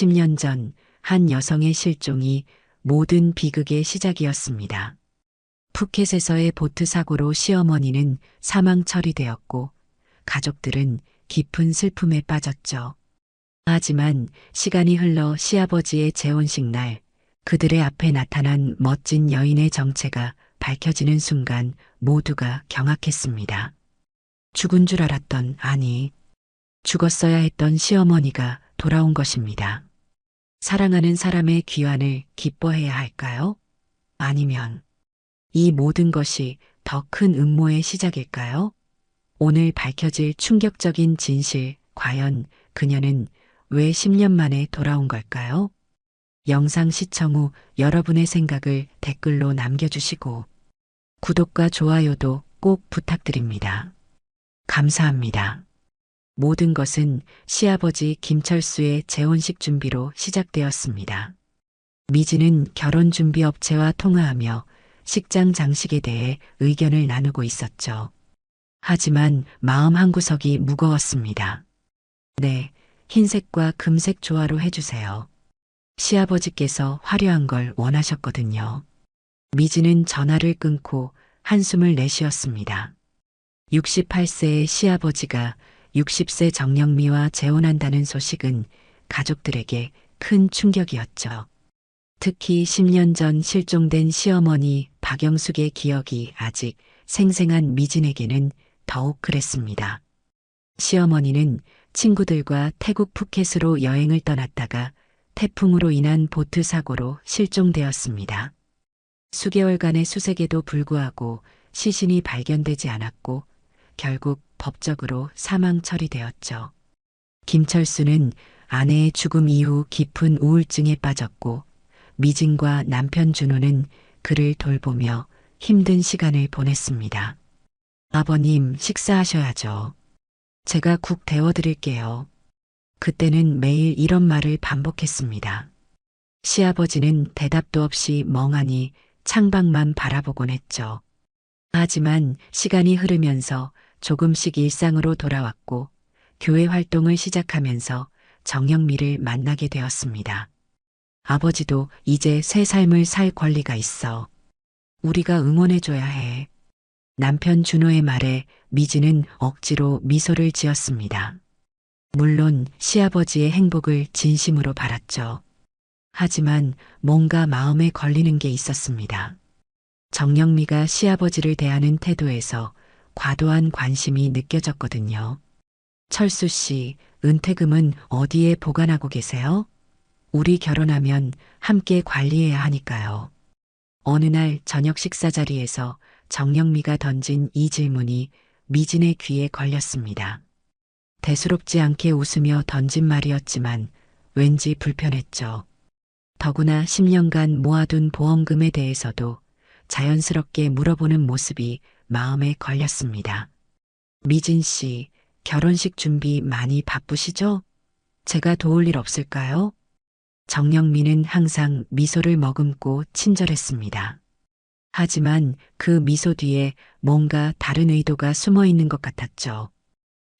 10년 전 한 여성의 실종이 모든 비극의 시작이었습니다. 푸켓에서의 보트 사고로 시어머니는 사망 처리되었고 가족들은 깊은 슬픔에 빠졌죠. 하지만 시간이 흘러 시아버지의 재혼식 날 그들의 앞에 나타난 멋진 여인의 정체가 밝혀지는 순간 모두가 경악했습니다. 죽은 줄 알았던, 아니, 죽었어야 했던 시어머니가 돌아온 것입니다. 사랑하는 사람의 귀환을 기뻐해야 할까요? 아니면 이 모든 것이 더 큰 음모의 시작일까요? 오늘 밝혀질 충격적인 진실, 과연 그녀는 왜 10년 만에 돌아온 걸까요? 영상 시청 후 여러분의 생각을 댓글로 남겨주시고 구독과 좋아요도 꼭 부탁드립니다. 감사합니다. 모든 것은 시아버지 김철수의 재혼식 준비로 시작되었습니다. 미진은 결혼 준비 업체와 통화하며 식장 장식에 대해 의견을 나누고 있었죠. 하지만 마음 한구석이 무거웠습니다. 네, 흰색과 금색 조화로 해주세요. 시아버지께서 화려한 걸 원하셨거든요. 미진은 전화를 끊고 한숨을 내쉬었습니다. 68세의 시아버지가 60세 정영미와 재혼한다는 소식은 가족들에게 큰 충격이었죠. 특히 10년 전 실종된 시어머니 박영숙의 기억이 아직 생생한 미진에게는 더욱 그랬습니다. 시어머니는 친구들과 태국 푸켓으로 여행을 떠났다가 태풍으로 인한 보트 사고로 실종되었습니다. 수개월간의 수색에도 불구하고 시신이 발견되지 않았고 결국 법적으로 사망 처리되었죠. 김철수는 아내의 죽음 이후 깊은 우울증에 빠졌고 미진과 남편 준호는 그를 돌보며 힘든 시간을 보냈습니다. 아버님, 식사하셔야죠. 제가 국 데워드릴게요. 그때는 매일 이런 말을 반복했습니다. 시아버지는 대답도 없이 멍하니 창밖만 바라보곤 했죠. 하지만 시간이 흐르면서 조금씩 일상으로 돌아왔고 교회 활동을 시작하면서 정영미를 만나게 되었습니다. 아버지도 이제 새 삶을 살 권리가 있어. 우리가 응원해줘야 해. 남편 준호의 말에 미진은 억지로 미소를 지었습니다. 물론 시아버지의 행복을 진심으로 바랐죠. 하지만 뭔가 마음에 걸리는 게 있었습니다. 정영미가 시아버지를 대하는 태도에서 과도한 관심이 느껴졌거든요. 철수 씨, 은퇴금은 어디에 보관하고 계세요? 우리 결혼하면 함께 관리해야 하니까요. 어느 날 저녁 식사 자리에서 정영미가 던진 이 질문이 미진의 귀에 걸렸습니다. 대수롭지 않게 웃으며 던진 말이었지만 왠지 불편했죠. 더구나 10년간 모아둔 보험금에 대해서도 자연스럽게 물어보는 모습이 마음에 걸렸습니다. 미진 씨, 결혼식 준비 많이 바쁘시죠? 제가 도울 일 없을까요? 정영미는 항상 미소를 머금고 친절했습니다. 하지만 그 미소 뒤에 뭔가 다른 의도가 숨어 있는 것 같았죠.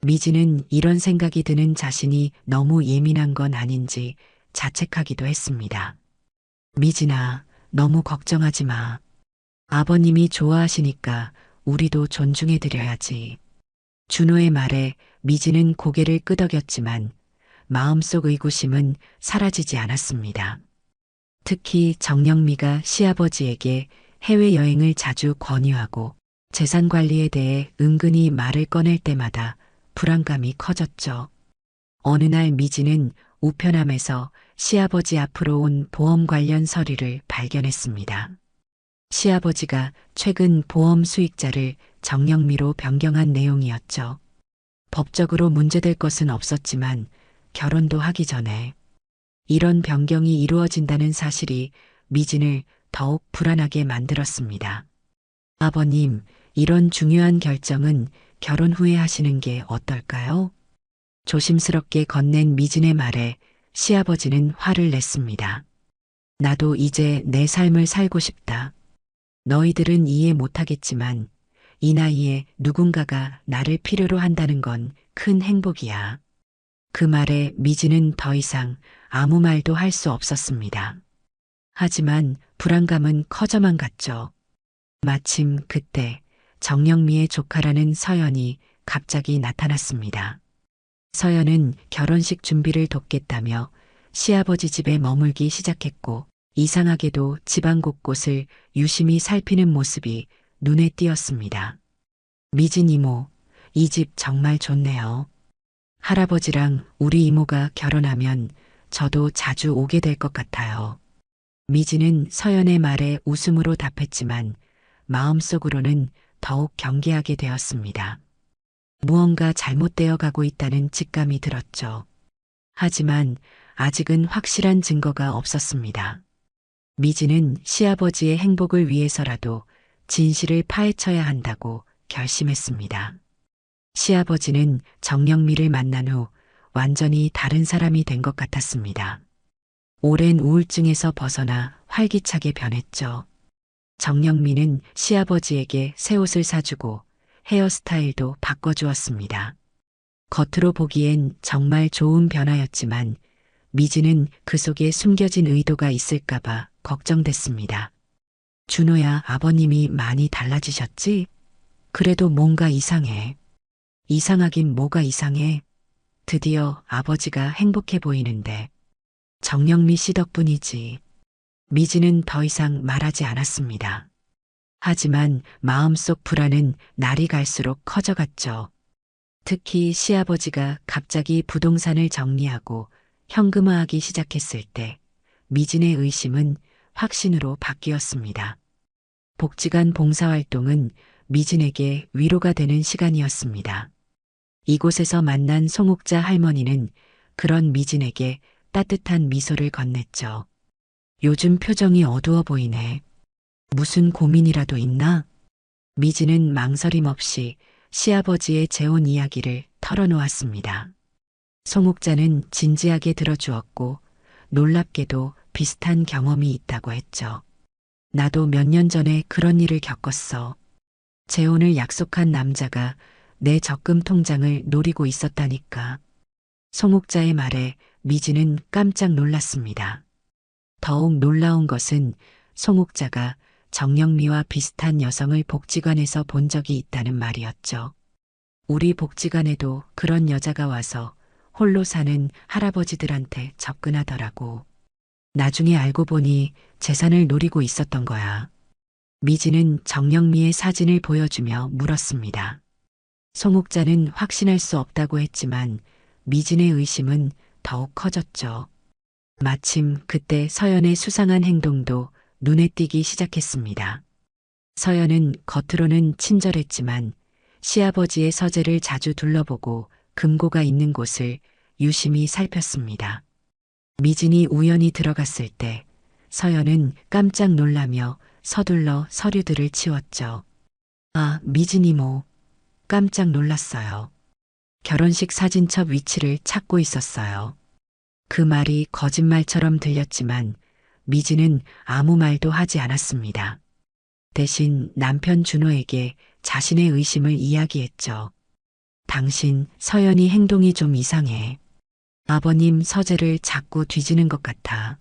미진은 이런 생각이 드는 자신이 너무 예민한 건 아닌지 자책하기도 했습니다. 미진아, 너무 걱정하지 마. 아버님이 좋아하시니까 우리도 존중해드려야지. 준호의 말에 미진은 고개를 끄덕였지만 마음속 의구심은 사라지지 않았습니다. 특히 정영미가 시아버지에게 해외여행을 자주 권유하고 재산 관리에 대해 은근히 말을 꺼낼 때마다 불안감이 커졌죠. 어느 날 미진은 우편함에서 시아버지 앞으로 온 보험 관련 서류를 발견했습니다. 시아버지가 최근 보험 수익자를 정영미로 변경한 내용이었죠. 법적으로 문제될 것은 없었지만 결혼도 하기 전에 이런 변경이 이루어진다는 사실이 미진을 더욱 불안하게 만들었습니다. 아버님, 이런 중요한 결정은 결혼 후에 하시는 게 어떨까요? 조심스럽게 건넨 미진의 말에 시아버지는 화를 냈습니다. 나도 이제 내 삶을 살고 싶다. 너희들은 이해 못하겠지만 이 나이에 누군가가 나를 필요로 한다는 건 큰 행복이야. 그 말에 미진은 더 이상 아무 말도 할 수 없었습니다. 하지만 불안감은 커져만 갔죠. 마침 그때 정영미의 조카라는 서연이 갑자기 나타났습니다. 서연은 결혼식 준비를 돕겠다며 시아버지 집에 머물기 시작했고, 이상하게도 집안 곳곳을 유심히 살피는 모습이 눈에 띄었습니다. 미진 이모, 이 집 정말 좋네요. 할아버지랑 우리 이모가 결혼하면 저도 자주 오게 될 것 같아요. 미진은 서연의 말에 웃음으로 답했지만 마음속으로는 더욱 경계하게 되었습니다. 무언가 잘못되어 가고 있다는 직감이 들었죠. 하지만 아직은 확실한 증거가 없었습니다. 미진은 시아버지의 행복을 위해서라도 진실을 파헤쳐야 한다고 결심했습니다. 시아버지는 정영미를 만난 후 완전히 다른 사람이 된 것 같았습니다. 오랜 우울증에서 벗어나 활기차게 변했죠. 정영미는 시아버지에게 새 옷을 사주고 헤어스타일도 바꿔주었습니다. 겉으로 보기엔 정말 좋은 변화였지만 미진은 그 속에 숨겨진 의도가 있을까봐 걱정됐습니다. 준호야, 아버님이 많이 달라지셨지? 그래도 뭔가 이상해. 이상하긴 뭐가 이상해. 드디어 아버지가 행복해 보이는데. 정영미 씨 덕분이지. 미진은 더 이상 말하지 않았습니다. 하지만 마음속 불안은 날이 갈수록 커져갔죠. 특히 시아버지가 갑자기 부동산을 정리하고 현금화하기 시작했을 때 미진의 의심은 확신으로 바뀌었습니다. 복지관 봉사활동은 미진에게 위로가 되는 시간이었습니다. 이곳에서 만난 송옥자 할머니는 그런 미진에게 따뜻한 미소를 건넸죠. 요즘 표정이 어두워 보이네. 무슨 고민이라도 있나? 미진은 망설임 없이 시아버지의 재혼 이야기를 털어놓았습니다. 송옥자는 진지하게 들어주었고 놀랍게도 비슷한 경험이 있다고 했죠. 나도 몇 년 전에 그런 일을 겪었어. 재혼을 약속한 남자가 내 적금 통장을 노리고 있었다니까. 송옥자의 말에 미진은 깜짝 놀랐습니다. 더욱 놀라운 것은 송옥자가 정영미와 비슷한 여성을 복지관에서 본 적이 있다는 말이었죠. 우리 복지관에도 그런 여자가 와서 홀로 사는 할아버지들한테 접근하더라고. 나중에 알고 보니 재산을 노리고 있었던 거야. 미진은 정영미의 사진을 보여주며 물었습니다. 송옥자는 확신할 수 없다고 했지만 미진의 의심은 더욱 커졌죠. 마침 그때 서연의 수상한 행동도 눈에 띄기 시작했습니다. 서연은 겉으로는 친절했지만 시아버지의 서재를 자주 둘러보고 금고가 있는 곳을 유심히 살폈습니다. 미진이 우연히 들어갔을 때 서연은 깜짝 놀라며 서둘러 서류들을 치웠죠. 아, 미진 이모. 깜짝 놀랐어요. 결혼식 사진첩 위치를 찾고 있었어요. 그 말이 거짓말처럼 들렸지만 미진은 아무 말도 하지 않았습니다. 대신 남편 준호에게 자신의 의심을 이야기했죠. 당신 서연이 행동이 좀 이상해. 아버님 서재를 자꾸 뒤지는 것 같아.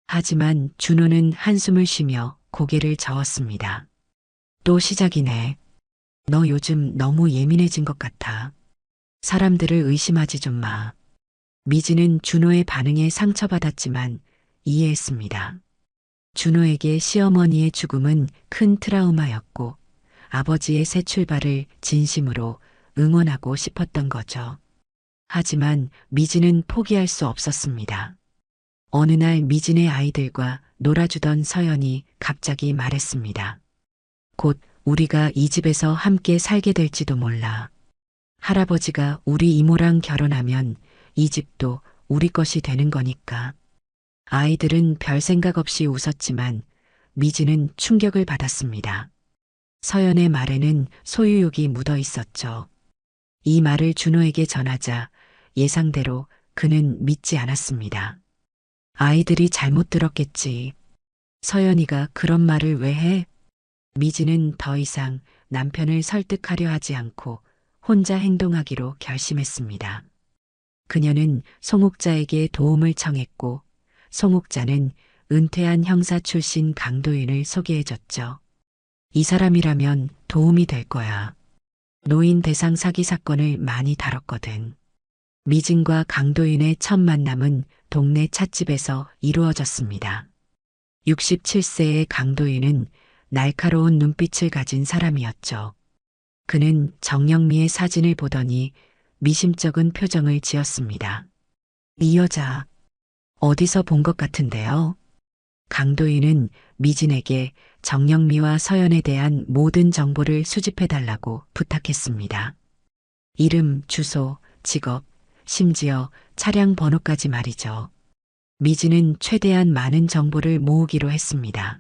하지만 준호는 한숨을 쉬며 고개를 저었습니다. 또 시작이네. 너 요즘 너무 예민해진 것 같아. 사람들을 의심하지 좀 마. 미진은 준호의 반응에 상처받았지만 이해했습니다. 준호에게 시어머니의 죽음은 큰 트라우마였고 아버지의 새 출발을 진심으로 응원하고 싶었던 거죠. 하지만 미진은 포기할 수 없었습니다. 어느 날 미진의 아이들과 놀아주던 서연이 갑자기 말했습니다. 곧 우리가 이 집에서 함께 살게 될지도 몰라. 할아버지가 우리 이모랑 결혼하면 이 집도 우리 것이 되는 거니까. 아이들은 별 생각 없이 웃었지만 미진은 충격을 받았습니다. 서연의 말에는 소유욕이 묻어 있었죠. 이 말을 준호에게 전하자 예상대로 그는 믿지 않았습니다. 아이들이 잘못 들었겠지. 서연이가 그런 말을 왜 해? 미진은 더 이상 남편을 설득하려 하지 않고 혼자 행동하기로 결심했습니다. 그녀는 송옥자에게 도움을 청했고 송옥자는 은퇴한 형사 출신 강도인을 소개해줬죠. 이 사람이라면 도움이 될 거야. 노인 대상 사기 사건을 많이 다뤘거든. 미진과 강도인의 첫 만남은 동네 찻집에서 이루어졌습니다. 67세의 강도인은 날카로운 눈빛을 가진 사람이었죠. 그는 정영미의 사진을 보더니 미심쩍은 표정을 지었습니다. 이 여자, 어디서 본 것 같은데요? 강도인은 미진에게 정영미와 서연에 대한 모든 정보를 수집해달라고 부탁했습니다. 이름, 주소, 직업, 심지어 차량 번호까지 말이죠. 미진은 최대한 많은 정보를 모으기로 했습니다.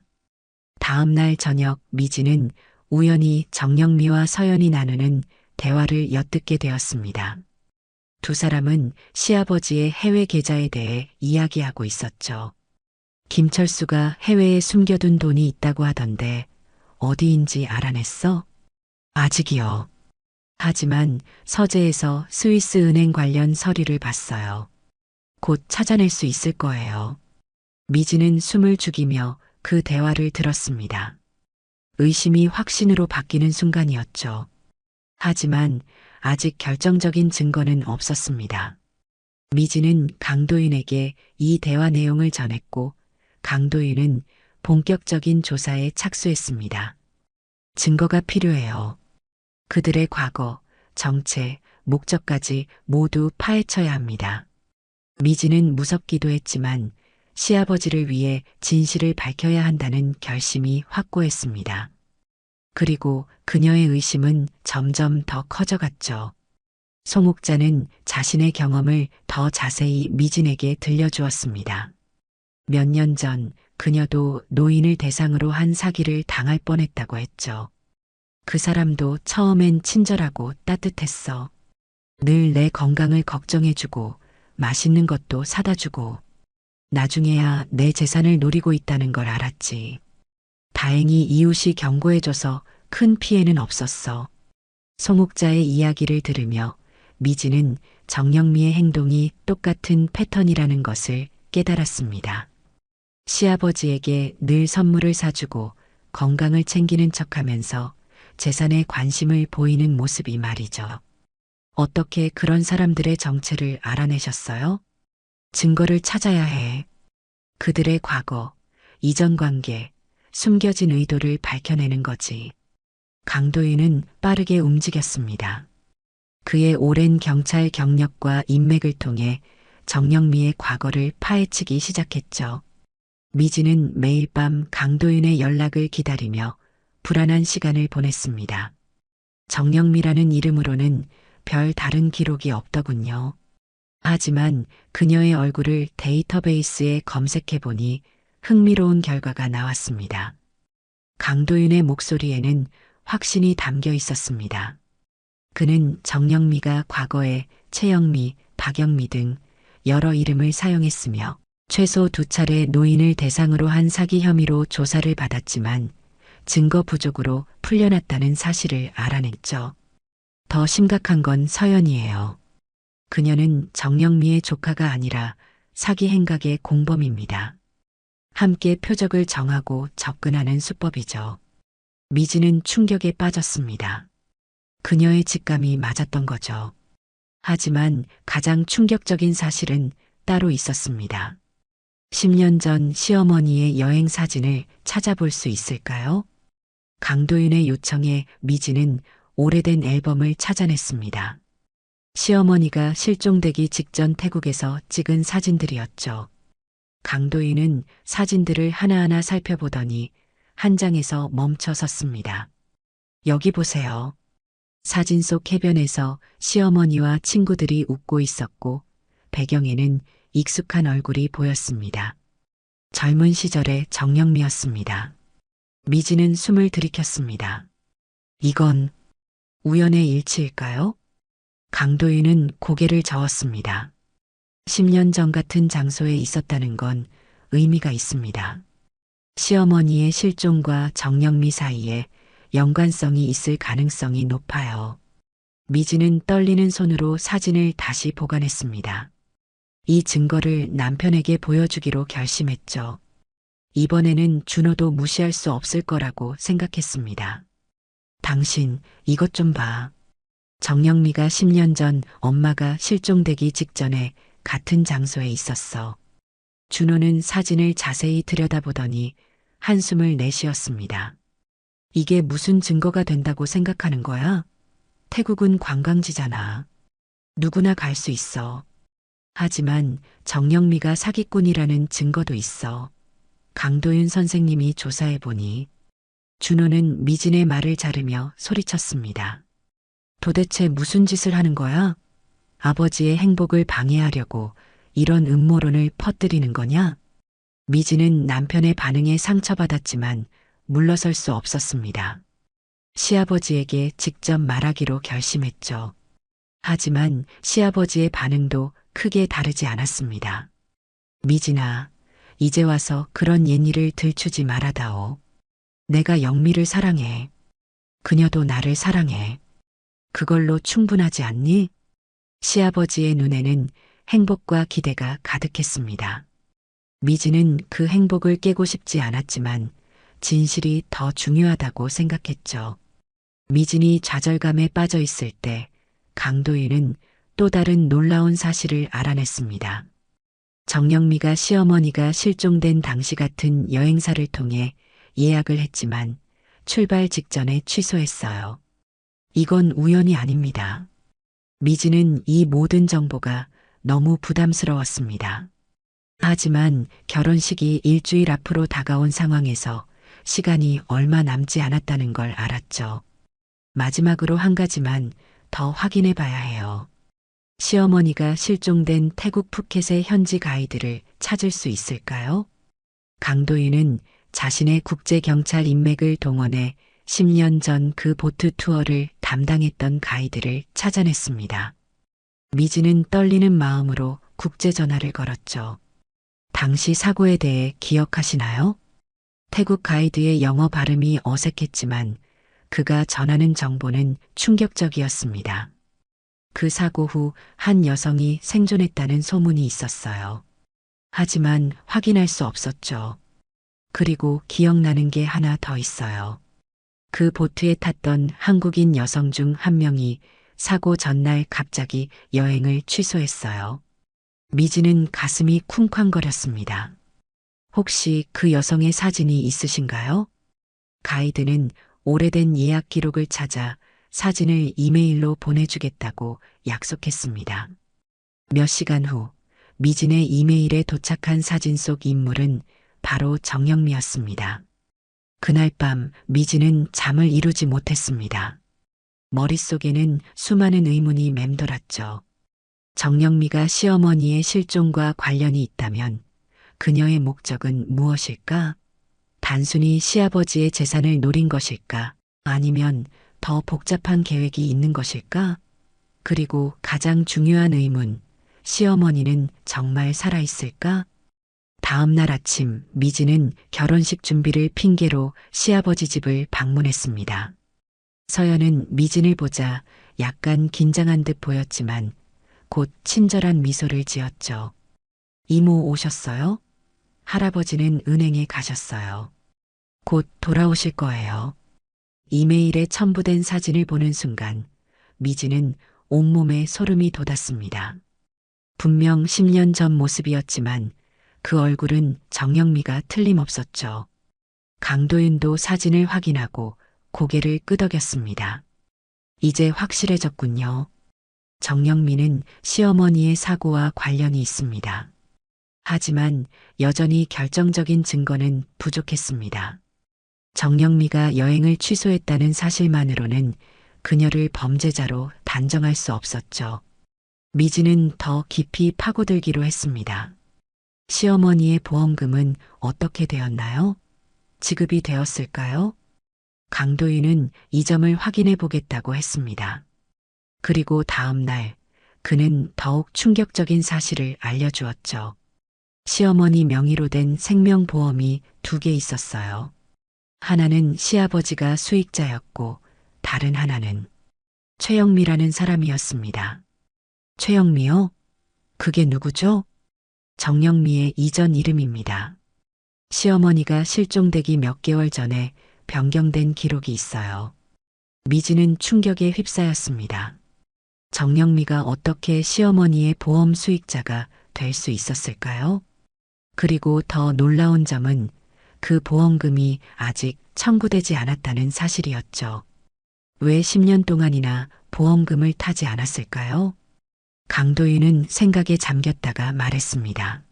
다음 날 저녁 미진은 우연히 정영미와 서연이 나누는 대화를 엿듣게 되었습니다. 두 사람은 시아버지의 해외 계좌에 대해 이야기하고 있었죠. 김철수가 해외에 숨겨둔 돈이 있다고 하던데 어디인지 알아냈어? 아직이요. 하지만 서재에서 스위스 은행 관련 서류를 봤어요. 곧 찾아낼 수 있을 거예요. 미진은 숨을 죽이며 그 대화를 들었습니다. 의심이 확신으로 바뀌는 순간이었죠. 하지만 아직 결정적인 증거는 없었습니다. 미진은 강도인에게 이 대화 내용을 전했고 강도인은 본격적인 조사에 착수했습니다. 증거가 필요해요. 그들의 과거, 정체, 목적까지 모두 파헤쳐야 합니다. 미진은 무섭기도 했지만 시아버지를 위해 진실을 밝혀야 한다는 결심이 확고했습니다. 그리고 그녀의 의심은 점점 더 커져갔죠. 송옥자는 자신의 경험을 더 자세히 미진에게 들려주었습니다. 몇 년 전 그녀도 노인을 대상으로 한 사기를 당할 뻔했다고 했죠. 그 사람도 처음엔 친절하고 따뜻했어. 늘 내 건강을 걱정해주고 맛있는 것도 사다 주고 나중에야 내 재산을 노리고 있다는 걸 알았지. 다행히 이웃이 경고해줘서 큰 피해는 없었어. 송옥자의 이야기를 들으며 미진은 정영미의 행동이 똑같은 패턴이라는 것을 깨달았습니다. 시아버지에게 늘 선물을 사주고 건강을 챙기는 척하면서 재산에 관심을 보이는 모습이 말이죠. 어떻게 그런 사람들의 정체를 알아내셨어요? 증거를 찾아야 해. 그들의 과거, 이전 관계, 숨겨진 의도를 밝혀내는 거지. 강도인은 빠르게 움직였습니다. 그의 오랜 경찰 경력과 인맥을 통해 정영미의 과거를 파헤치기 시작했죠. 미진은 매일 밤 강도인의 연락을 기다리며 불안한 시간을 보냈습니다. 정영미라는 이름으로는 별 다른 기록이 없더군요. 하지만 그녀의 얼굴을 데이터베이스에 검색해보니 흥미로운 결과가 나왔습니다. 강도인의 목소리에는 확신이 담겨 있었습니다. 그는 정영미가 과거에 최영미, 박영미 등 여러 이름을 사용했으며 최소 2차례 노인을 대상으로 한 사기 혐의로 조사를 받았지만 증거 부족으로 풀려났다는 사실을 알아냈죠. 더 심각한 건 서연이에요. 그녀는 정영미의 조카가 아니라 사기 행각의 공범입니다. 함께 표적을 정하고 접근하는 수법이죠. 미진은 충격에 빠졌습니다. 그녀의 직감이 맞았던 거죠. 하지만 가장 충격적인 사실은 따로 있었습니다. 10년 전 시어머니의 여행 사진을 찾아볼 수 있을까요? 강도인의 요청에 미진은 오래된 앨범을 찾아냈습니다. 시어머니가 실종되기 직전 태국에서 찍은 사진들이었죠. 강도인은 사진들을 하나하나 살펴보더니 한 장에서 멈춰 섰습니다. 여기 보세요. 사진 속 해변에서 시어머니와 친구들이 웃고 있었고 배경에는 익숙한 얼굴이 보였습니다. 젊은 시절의 정영미였습니다. 미진은 숨을 들이켰습니다. 이건 우연의 일치일까요? 강도인은 고개를 저었습니다. 10년 전 같은 장소에 있었다는 건 의미가 있습니다. 시어머니의 실종과 정영미 사이에 연관성이 있을 가능성이 높아요. 미진은 떨리는 손으로 사진을 다시 보관했습니다. 이 증거를 남편에게 보여주기로 결심했죠. 이번에는 준호도 무시할 수 없을 거라고 생각했습니다. 당신, 이것 좀 봐. 정영미가 10년 전 엄마가 실종되기 직전에 같은 장소에 있었어. 준호는 사진을 자세히 들여다보더니 한숨을 내쉬었습니다. 이게 무슨 증거가 된다고 생각하는 거야? 태국은 관광지잖아. 누구나 갈 수 있어. 하지만 정영미가 사기꾼이라는 증거도 있어. 강도윤 선생님이 조사해보니 준호는 미진의 말을 자르며 소리쳤습니다. 도대체 무슨 짓을 하는 거야? 아버지의 행복을 방해하려고 이런 음모론을 퍼뜨리는 거냐? 미진은 남편의 반응에 상처받았지만 물러설 수 없었습니다. 시아버지에게 직접 말하기로 결심했죠. 하지만 시아버지의 반응도 크게 다르지 않았습니다. 미진아, 이제 와서 그런 옛일을 들추지 말아다오. 내가 영미를 사랑해. 그녀도 나를 사랑해. 그걸로 충분하지 않니? 시아버지의 눈에는 행복과 기대가 가득했습니다. 미진은 그 행복을 깨고 싶지 않았지만 진실이 더 중요하다고 생각했죠. 미진이 좌절감에 빠져 있을 때 강도일은 또 다른 놀라운 사실을 알아냈습니다. 정영미가 시어머니가 실종된 당시 같은 여행사를 통해 예약을 했지만 출발 직전에 취소했어요. 이건 우연이 아닙니다. 미진은 이 모든 정보가 너무 부담스러웠습니다. 하지만 결혼식이 일주일 앞으로 다가온 상황에서 시간이 얼마 남지 않았다는 걸 알았죠. 마지막으로 한 가지만 더 확인해 봐야 해요. 시어머니가 실종된 태국 푸켓의 현지 가이드를 찾을 수 있을까요? 강도인은 자신의 국제경찰 인맥을 동원해 10년 전 그 보트 투어를 담당했던 가이드를 찾아냈습니다. 미진은 떨리는 마음으로 국제전화를 걸었죠. 당시 사고에 대해 기억하시나요? 태국 가이드의 영어 발음이 어색했지만 그가 전하는 정보는 충격적이었습니다. 그 사고 후 한 여성이 생존했다는 소문이 있었어요. 하지만 확인할 수 없었죠. 그리고 기억나는 게 하나 더 있어요. 그 보트에 탔던 한국인 여성 중 한 명이 사고 전날 갑자기 여행을 취소했어요. 미지는 가슴이 쿵쾅거렸습니다. 혹시 그 여성의 사진이 있으신가요? 가이드는 오래된 예약 기록을 찾아 사진을 이메일로 보내주겠다고 약속했습니다. 몇 시간 후 미진의 이메일에 도착한 사진 속 인물은 바로 정영미였습니다. 그날 밤 미진은 잠을 이루지 못했습니다. 머릿속에는 수많은 의문이 맴돌았죠. 정영미가 시어머니의 실종과 관련이 있다면 그녀의 목적은 무엇일까? 단순히 시아버지의 재산을 노린 것일까? 아니면 더 복잡한 계획이 있는 것일까? 그리고 가장 중요한 의문, 시어머니는 정말 살아있을까? 다음 날 아침 미진은 결혼식 준비를 핑계로 시아버지 집을 방문했습니다. 서연은 미진을 보자 약간 긴장한 듯 보였지만 곧 친절한 미소를 지었죠. 이모 오셨어요? 할아버지는 은행에 가셨어요. 곧 돌아오실 거예요. 이메일에 첨부된 사진을 보는 순간 미진은 온몸에 소름이 돋았습니다. 분명 10년 전 모습이었지만 그 얼굴은 정영미가 틀림없었죠. 강도윤도 사진을 확인하고 고개를 끄덕였습니다. 이제 확실해졌군요. 정영미는 시어머니의 사고와 관련이 있습니다. 하지만 여전히 결정적인 증거는 부족했습니다. 정영미가 여행을 취소했다는 사실만으로는 그녀를 범죄자로 단정할 수 없었죠. 미진은 더 깊이 파고들기로 했습니다. 시어머니의 보험금은 어떻게 되었나요? 지급이 되었을까요? 강도인은 이 점을 확인해 보겠다고 했습니다. 그리고 다음 날 그는 더욱 충격적인 사실을 알려주었죠. 시어머니 명의로 된 생명보험이 2개 있었어요. 하나는 시아버지가 수익자였고 다른 하나는 최영미라는 사람이었습니다. 최영미요? 그게 누구죠? 정영미의 이전 이름입니다. 시어머니가 실종되기 몇 개월 전에 변경된 기록이 있어요. 미지는 충격에 휩싸였습니다. 정영미가 어떻게 시어머니의 보험 수익자가 될 수 있었을까요? 그리고 더 놀라운 점은 그 보험금이 아직 청구되지 않았다는 사실이었죠. 왜 10년 동안이나 보험금을 타지 않았을까요? 강도인은 생각에 잠겼다가 말했습니다.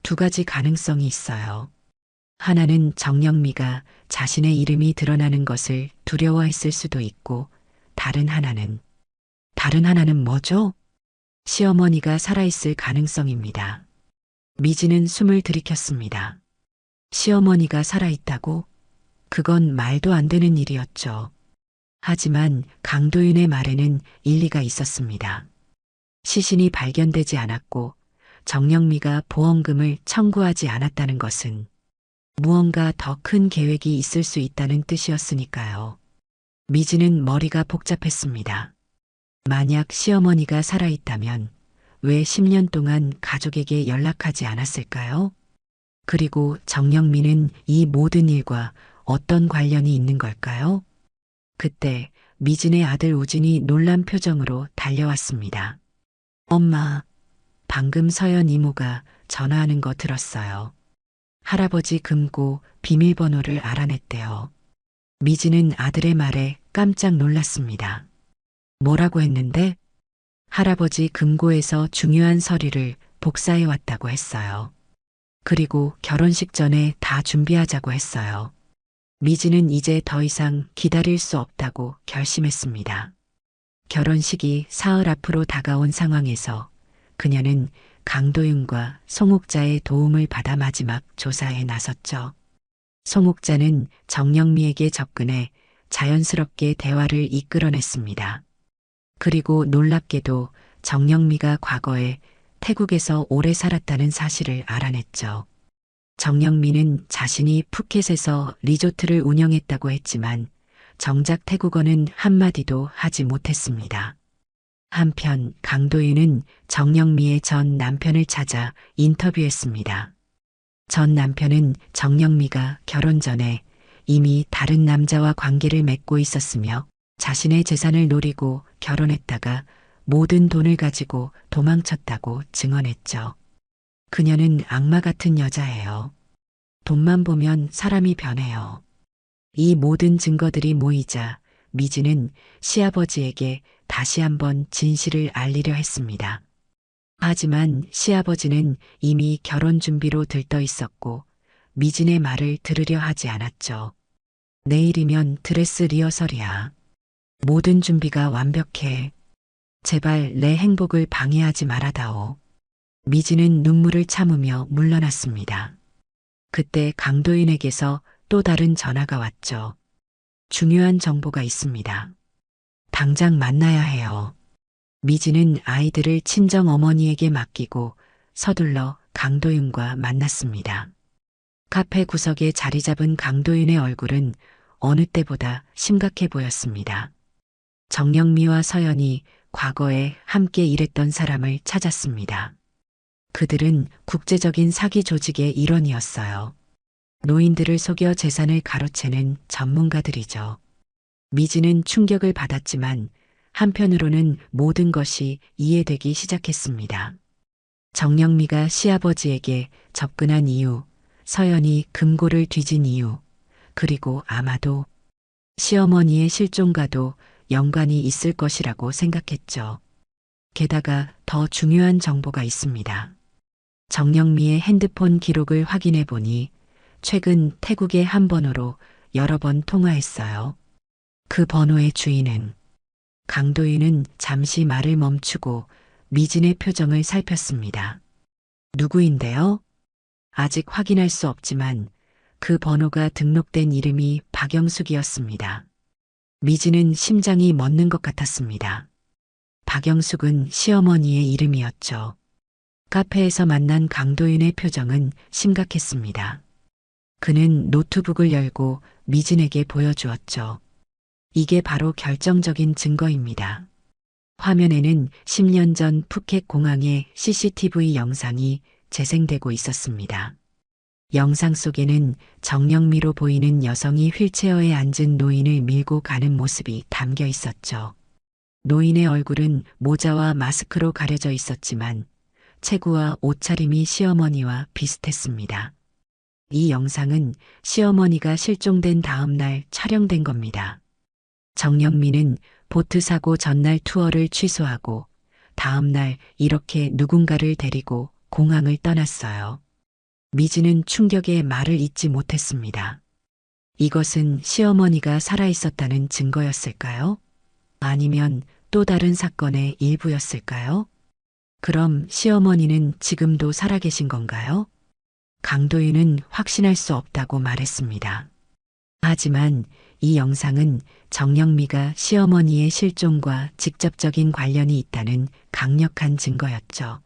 두 가지 가능성이 있어요. 하나는 정영미가 자신의 이름이 드러나는 것을 두려워했을 수도 있고, 다른 하나는 뭐죠? 시어머니가 살아있을 가능성입니다. 미지는 숨을 들이켰습니다. 시어머니가 살아있다고? 그건 말도 안 되는 일이었죠. 하지만 강도윤의 말에는 일리가 있었습니다. 시신이 발견되지 않았고 정영미가 보험금을 청구하지 않았다는 것은 무언가 더 큰 계획이 있을 수 있다는 뜻이었으니까요. 미지는 머리가 복잡했습니다. 만약 시어머니가 살아있다면 왜 10년 동안 가족에게 연락하지 않았을까요? 그리고 정영미는 이 모든 일과 어떤 관련이 있는 걸까요? 그때 미진의 아들 우진이 놀란 표정으로 달려왔습니다. 엄마, 방금 서연 이모가 전화하는 거 들었어요. 할아버지 금고 비밀번호를 알아냈대요. 미진은 아들의 말에 깜짝 놀랐습니다. 뭐라고 했는데? 할아버지 금고에서 중요한 서류를 복사해 왔다고 했어요. 그리고 결혼식 전에 다 준비하자고 했어요. 미지는 이제 더 이상 기다릴 수 없다고 결심했습니다. 결혼식이 사흘 앞으로 다가온 상황에서 그녀는 강도윤과 송옥자의 도움을 받아 마지막 조사에 나섰죠. 송옥자는 정영미에게 접근해 자연스럽게 대화를 이끌어냈습니다. 그리고 놀랍게도 정영미가 과거에 태국에서 오래 살았다는 사실을 알아냈죠. 정영미는 자신이 푸켓에서 리조트를 운영했다고 했지만 정작 태국어는 한마디도 하지 못했습니다. 한편 강도윤은 정영미의 전 남편을 찾아 인터뷰했습니다. 전 남편은 정영미가 결혼 전에 이미 다른 남자와 관계를 맺고 있었으며 자신의 재산을 노리고 결혼했다가 모든 돈을 가지고 도망쳤다고 증언했죠. 그녀는 악마 같은 여자예요. 돈만 보면 사람이 변해요. 이 모든 증거들이 모이자 미지는 시아버지에게 다시 한번 진실을 알리려 했습니다. 하지만 시아버지는 이미 결혼 준비로 들떠 있었고 미진의 말을 들으려 하지 않았죠. 내일이면 드레스 리허설이야. 모든 준비가 완벽해. 제발 내 행복을 방해하지 말아다오. 미지는 눈물을 참으며 물러났습니다. 그때 강도인에게서 또 다른 전화가 왔죠. 중요한 정보가 있습니다. 당장 만나야 해요. 미지는 아이들을 친정 어머니에게 맡기고 서둘러 강도윤과 만났습니다. 카페 구석에 자리 잡은 강도윤의 얼굴은 어느 때보다 심각해 보였습니다. 정영미와 서연이 과거에 함께 일했던 사람을 찾았습니다. 그들은 국제적인 사기 조직의 일원이었어요. 노인들을 속여 재산을 가로채는 전문가들이죠. 미지는 충격을 받았지만 한편으로는 모든 것이 이해되기 시작했습니다. 정영미가 시아버지에게 접근한 이유, 서연이 금고를 뒤진 이유, 그리고 아마도 시어머니의 실종과도 연관이 있을 것이라고 생각했죠. 게다가 더 중요한 정보가 있습니다. 정영미의 핸드폰 기록을 확인해 보니 최근 태국의 한 번호로 여러 번 통화했어요. 그 번호의 주인은 강도인은 잠시 말을 멈추고 미진의 표정을 살폈습니다. 누구인데요? 아직 확인할 수 없지만 그 번호가 등록된 이름이 박영숙이었습니다. 미진은 심장이 멎는 것 같았습니다. 박영숙은 시어머니의 이름이었죠. 카페에서 만난 강도인의 표정은 심각했습니다. 그는 노트북을 열고 미진에게 보여주었죠. 이게 바로 결정적인 증거입니다. 화면에는 10년 전 푸켓 공항의 CCTV 영상이 재생되고 있었습니다. 영상 속에는 정영미로 보이는 여성이 휠체어에 앉은 노인을 밀고 가는 모습이 담겨 있었죠. 노인의 얼굴은 모자와 마스크로 가려져 있었지만 체구와 옷차림이 시어머니와 비슷했습니다. 이 영상은 시어머니가 실종된 다음 날 촬영된 겁니다. 정영미는 보트 사고 전날 투어를 취소하고 다음 날 이렇게 누군가를 데리고 공항을 떠났어요. 미지는 충격에 말을 잇지 못했습니다. 이것은 시어머니가 살아있었다는 증거였을까요? 아니면 또 다른 사건의 일부였을까요? 그럼 시어머니는 지금도 살아계신 건가요? 강도윤은 확신할 수 없다고 말했습니다. 하지만 이 영상은 정영미가 시어머니의 실종과 직접적인 관련이 있다는 강력한 증거였죠.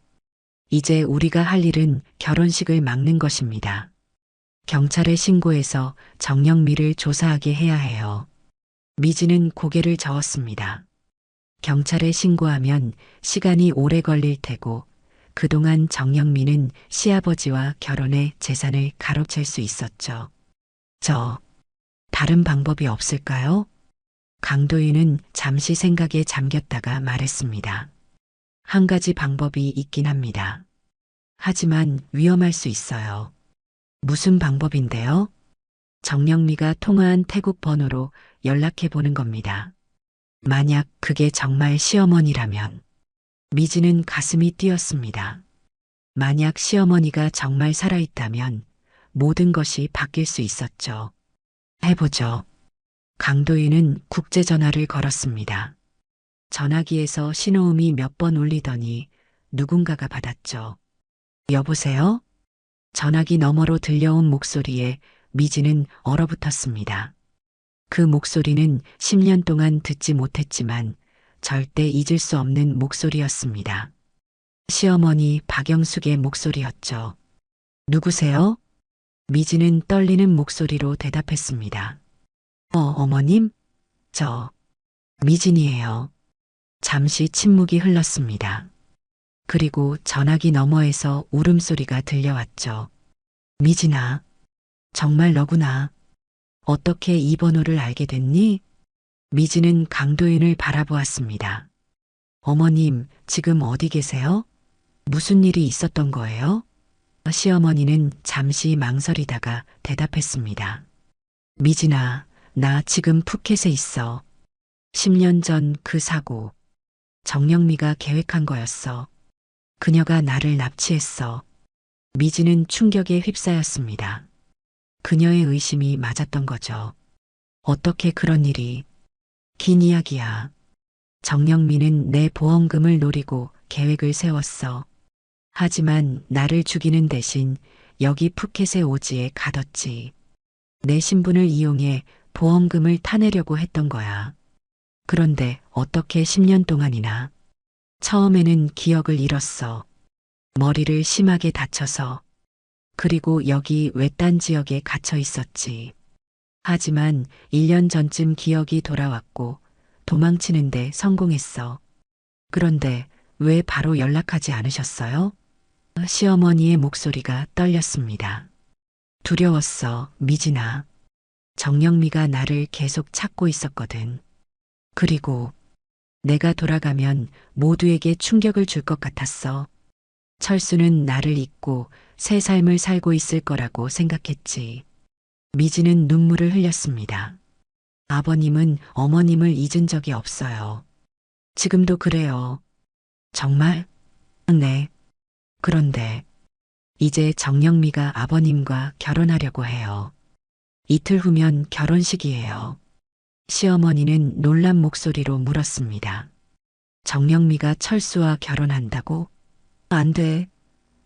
이제 우리가 할 일은 결혼식을 막는 것입니다. 경찰에 신고해서 정영미를 조사하게 해야 해요. 미지는 고개를 저었습니다. 경찰에 신고하면 시간이 오래 걸릴 테고 그동안 정영미는 시아버지와 결혼해 재산을 가로챌 수 있었죠. 다른 방법이 없을까요? 강도인은 잠시 생각에 잠겼다가 말했습니다. 한 가지 방법이 있긴 합니다. 하지만 위험할 수 있어요. 무슨 방법인데요? 정영미가 통화한 태국 번호로 연락해 보는 겁니다. 만약 그게 정말 시어머니라면 미지는 가슴이 뛰었습니다. 만약 시어머니가 정말 살아있다면 모든 것이 바뀔 수 있었죠. 해보죠. 강도인은 국제전화를 걸었습니다. 전화기에서 신호음이 몇 번 울리더니 누군가가 받았죠. 여보세요? 전화기 너머로 들려온 목소리에 미지는 얼어붙었습니다. 그 목소리는 10년 동안 듣지 못했지만 절대 잊을 수 없는 목소리였습니다. 시어머니 박영숙의 목소리였죠. 누구세요? 미지는 떨리는 목소리로 대답했습니다. 어머님? 저 미진이에요. 잠시 침묵이 흘렀습니다. 그리고 전화기 너머에서 울음소리가 들려왔죠. 미진아, 정말 너구나. 어떻게 이 번호를 알게 됐니? 미진은 강도인을 바라보았습니다. 어머님, 지금 어디 계세요? 무슨 일이 있었던 거예요? 시어머니는 잠시 망설이다가 대답했습니다. 미진아, 나 지금 푸켓에 있어. 10년 전 그 사고. 정영미가 계획한 거였어. 그녀가 나를 납치했어. 미지는 충격에 휩싸였습니다. 그녀의 의심이 맞았던 거죠. 어떻게 그런 일이? 긴 이야기야. 정영미는 내 보험금을 노리고 계획을 세웠어. 하지만 나를 죽이는 대신 여기 푸켓의 오지에 가뒀지. 내 신분을 이용해 보험금을 타내려고 했던 거야. 그런데 어떻게 10년 동안이나? 처음에는 기억을 잃었어. 머리를 심하게 다쳐서. 그리고 여기 외딴 지역에 갇혀 있었지. 하지만 1년 전쯤 기억이 돌아왔고 도망치는데 성공했어. 그런데 왜 바로 연락하지 않으셨어요? 시어머니의 목소리가 떨렸습니다. 두려웠어, 미진아. 정영미가 나를 계속 찾고 있었거든. 그리고 내가 돌아가면 모두에게 충격을 줄 것 같았어. 철수는 나를 잊고 새 삶을 살고 있을 거라고 생각했지. 미지는 눈물을 흘렸습니다. 아버님은 어머님을 잊은 적이 없어요. 지금도 그래요. 정말? 네. 그런데 이제 정영미가 아버님과 결혼하려고 해요. 이틀 후면 결혼식이에요. 시어머니는 놀란 목소리로 물었습니다. 정영미가 철수와 결혼한다고? 안 돼.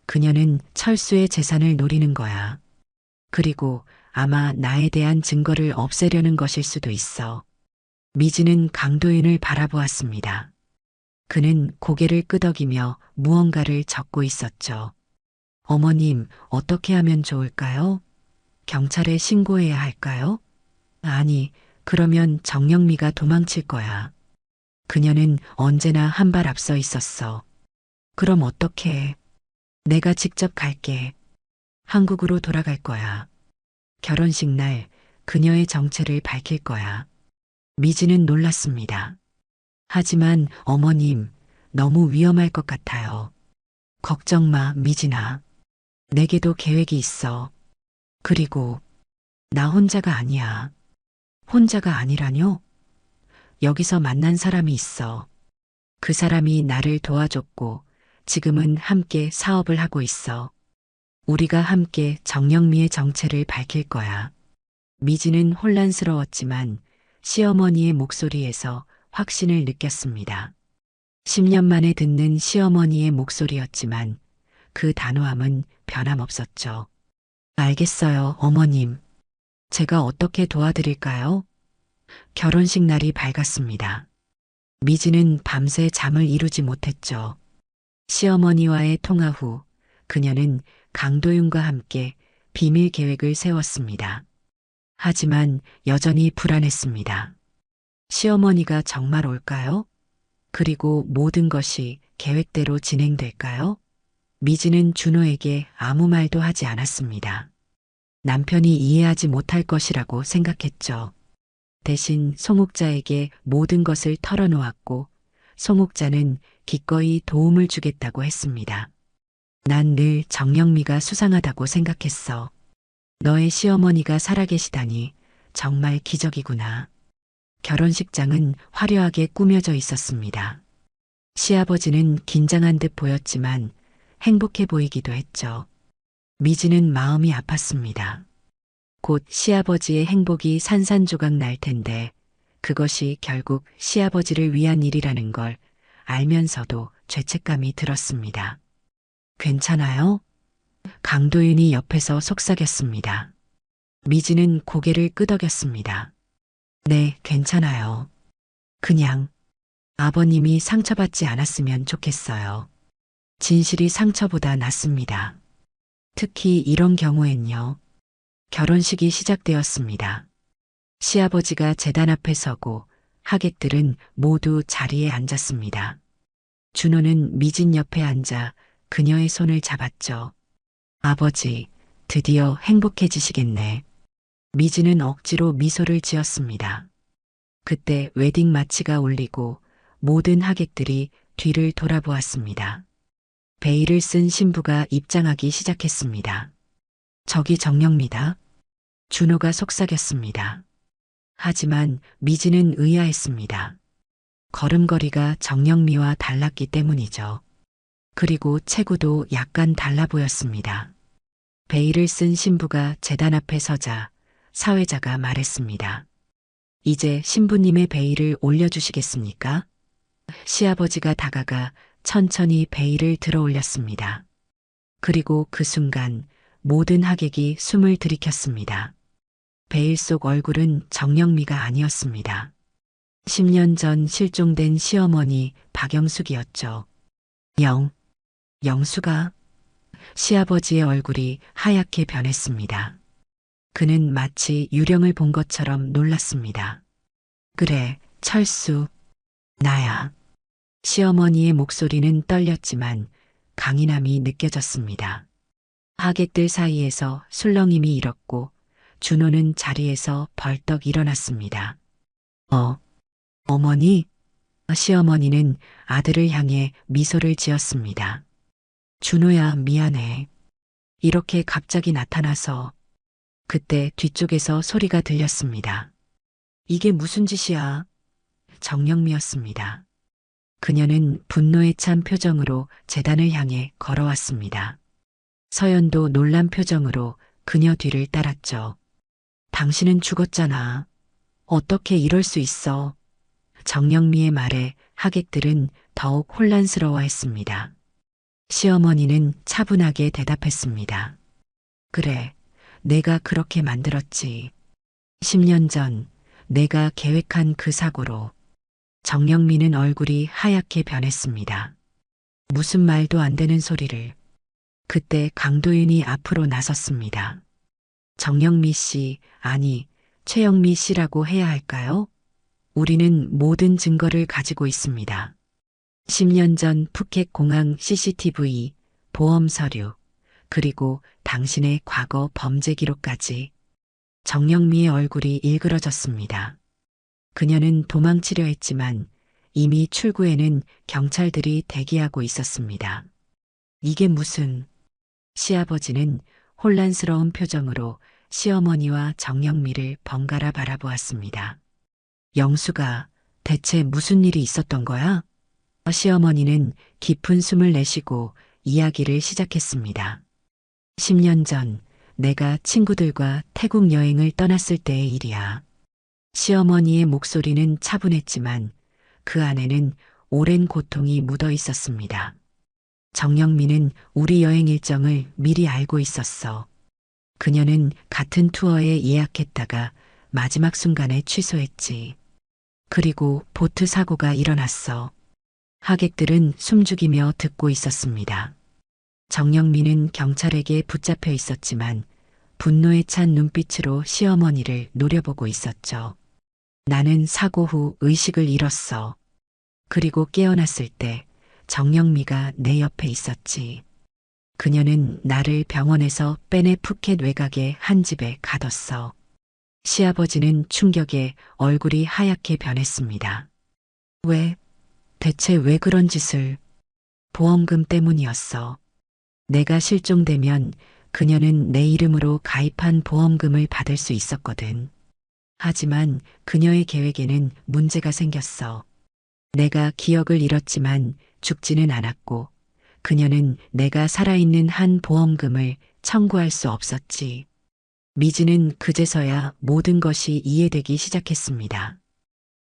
그녀는 철수의 재산을 노리는 거야. 그리고 아마 나에 대한 증거를 없애려는 것일 수도 있어. 미지는 강도인을 바라보았습니다. 그는 고개를 끄덕이며 무언가를 적고 있었죠. 어머님, 어떻게 하면 좋을까요? 경찰에 신고해야 할까요? 아니, 그러면 정영미가 도망칠 거야. 그녀는 언제나 한 발 앞서 있었어. 그럼 어떡해? 내가 직접 갈게. 한국으로 돌아갈 거야. 결혼식 날 그녀의 정체를 밝힐 거야. 미지는 놀랐습니다. 하지만 어머님, 너무 위험할 것 같아요. 걱정 마, 미진아. 내게도 계획이 있어. 그리고 나 혼자가 아니야. 혼자가 아니라뇨? 여기서 만난 사람이 있어. 그 사람이 나를 도와줬고 지금은 함께 사업을 하고 있어. 우리가 함께 정영미의 정체를 밝힐 거야. 미지는 혼란스러웠지만 시어머니의 목소리에서 확신을 느꼈습니다. 10년 만에 듣는 시어머니의 목소리였지만 그 단호함은 변함없었죠. 알겠어요, 어머님. 제가 어떻게 도와드릴까요? 결혼식 날이 밝았습니다. 미지는 밤새 잠을 이루지 못했죠. 시어머니와의 통화 후 그녀는 강도윤과 함께 비밀 계획을 세웠습니다. 하지만 여전히 불안했습니다. 시어머니가 정말 올까요? 그리고 모든 것이 계획대로 진행될까요? 미지는 준호에게 아무 말도 하지 않았습니다. 남편이 이해하지 못할 것이라고 생각했죠. 대신 송옥자에게 모든 것을 털어놓았고 송옥자는 기꺼이 도움을 주겠다고 했습니다. 난 늘 정영미가 수상하다고 생각했어. 너의 시어머니가 살아계시다니 정말 기적이구나. 결혼식장은 화려하게 꾸며져 있었습니다. 시아버지는 긴장한 듯 보였지만 행복해 보이기도 했죠. 미지는 마음이 아팠습니다. 곧 시아버지의 행복이 산산조각 날 텐데 그것이 결국 시아버지를 위한 일이라는 걸 알면서도 죄책감이 들었습니다. 괜찮아요? 강도윤이 옆에서 속삭였습니다. 미지는 고개를 끄덕였습니다. 네, 괜찮아요. 그냥 아버님이 상처받지 않았으면 좋겠어요. 진실이 상처보다 낫습니다. 특히 이런 경우엔요. 결혼식이 시작되었습니다. 시아버지가 제단 앞에 서고 하객들은 모두 자리에 앉았습니다. 준호는 미진 옆에 앉아 그녀의 손을 잡았죠. 아버지, 드디어 행복해지시겠네. 미진은 억지로 미소를 지었습니다. 그때 웨딩 마치가 울리고 모든 하객들이 뒤를 돌아보았습니다. 베일을 쓴 신부가 입장하기 시작했습니다. 저기 정영미다. 준호가 속삭였습니다. 하지만 미지는 의아했습니다. 걸음걸이가 정영미와 달랐기 때문이죠. 그리고 체구도 약간 달라 보였습니다. 베일을 쓴 신부가 제단 앞에 서자 사회자가 말했습니다. 이제 신부님의 베일을 올려주시겠습니까? 시아버지가 다가가 천천히 베일을 들어 올렸습니다. 그리고 그 순간 모든 하객이 숨을 들이켰습니다. 베일 속 얼굴은 정영미가 아니었습니다. 10년 전 실종된 시어머니 박영숙이었죠. 영수가? 시아버지의 얼굴이 하얗게 변했습니다. 그는 마치 유령을 본 것처럼 놀랐습니다. 그래, 철수. 나야. 시어머니의 목소리는 떨렸지만 강인함이 느껴졌습니다. 하객들 사이에서 술렁임이 일었고 준호는 자리에서 벌떡 일어났습니다. 어머니? 시어머니는 아들을 향해 미소를 지었습니다. 준호야, 미안해. 이렇게 갑자기 나타나서. 그때 뒤쪽에서 소리가 들렸습니다. 이게 무슨 짓이야? 정영미였습니다. 그녀는 분노에 찬 표정으로 제단을 향해 걸어왔습니다. 서연도 놀란 표정으로 그녀 뒤를 따랐죠. 당신은 죽었잖아. 어떻게 이럴 수 있어? 정영미의 말에 하객들은 더욱 혼란스러워했습니다. 시어머니는 차분하게 대답했습니다. 그래, 내가 그렇게 만들었지. 10년 전 내가 계획한 그 사고로. 정영미는 얼굴이 하얗게 변했습니다. 무슨 말도 안 되는 소리를. 그때 강도윤이 앞으로 나섰습니다. 정영미 씨, 아니, 최영미 씨라고 해야 할까요? 우리는 모든 증거를 가지고 있습니다. 10년 전 푸켓 공항 CCTV, 보험 서류, 그리고 당신의 과거 범죄 기록까지. 정영미의 얼굴이 일그러졌습니다. 그녀는 도망치려 했지만 이미 출구에는 경찰들이 대기하고 있었습니다. 이게 무슨... 시아버지는 혼란스러운 표정으로 시어머니와 정영미를 번갈아 바라보았습니다. 영수가 대체 무슨 일이 있었던 거야? 시어머니는 깊은 숨을 내쉬고 이야기를 시작했습니다. 10년 전 내가 친구들과 태국 여행을 떠났을 때의 일이야. 시어머니의 목소리는 차분했지만 그 안에는 오랜 고통이 묻어 있었습니다. 정영미는 우리 여행 일정을 미리 알고 있었어. 그녀는 같은 투어에 예약했다가 마지막 순간에 취소했지. 그리고 보트 사고가 일어났어. 하객들은 숨죽이며 듣고 있었습니다. 정영미는 경찰에게 붙잡혀 있었지만 분노에 찬 눈빛으로 시어머니를 노려보고 있었죠. 나는 사고 후 의식을 잃었어. 그리고 깨어났을 때 정영미가 내 옆에 있었지. 그녀는 나를 병원에서 빼내 푸켓 외곽의 한 집에 가뒀어. 시아버지는 충격에 얼굴이 하얗게 변했습니다. 왜? 대체 왜 그런 짓을? 보험금 때문이었어. 내가 실종되면 그녀는 내 이름으로 가입한 보험금을 받을 수 있었거든. 하지만 그녀의 계획에는 문제가 생겼어. 내가 기억을 잃었지만 죽지는 않았고 그녀는 내가 살아있는 한 보험금을 청구할 수 없었지. 미지는 그제서야 모든 것이 이해되기 시작했습니다.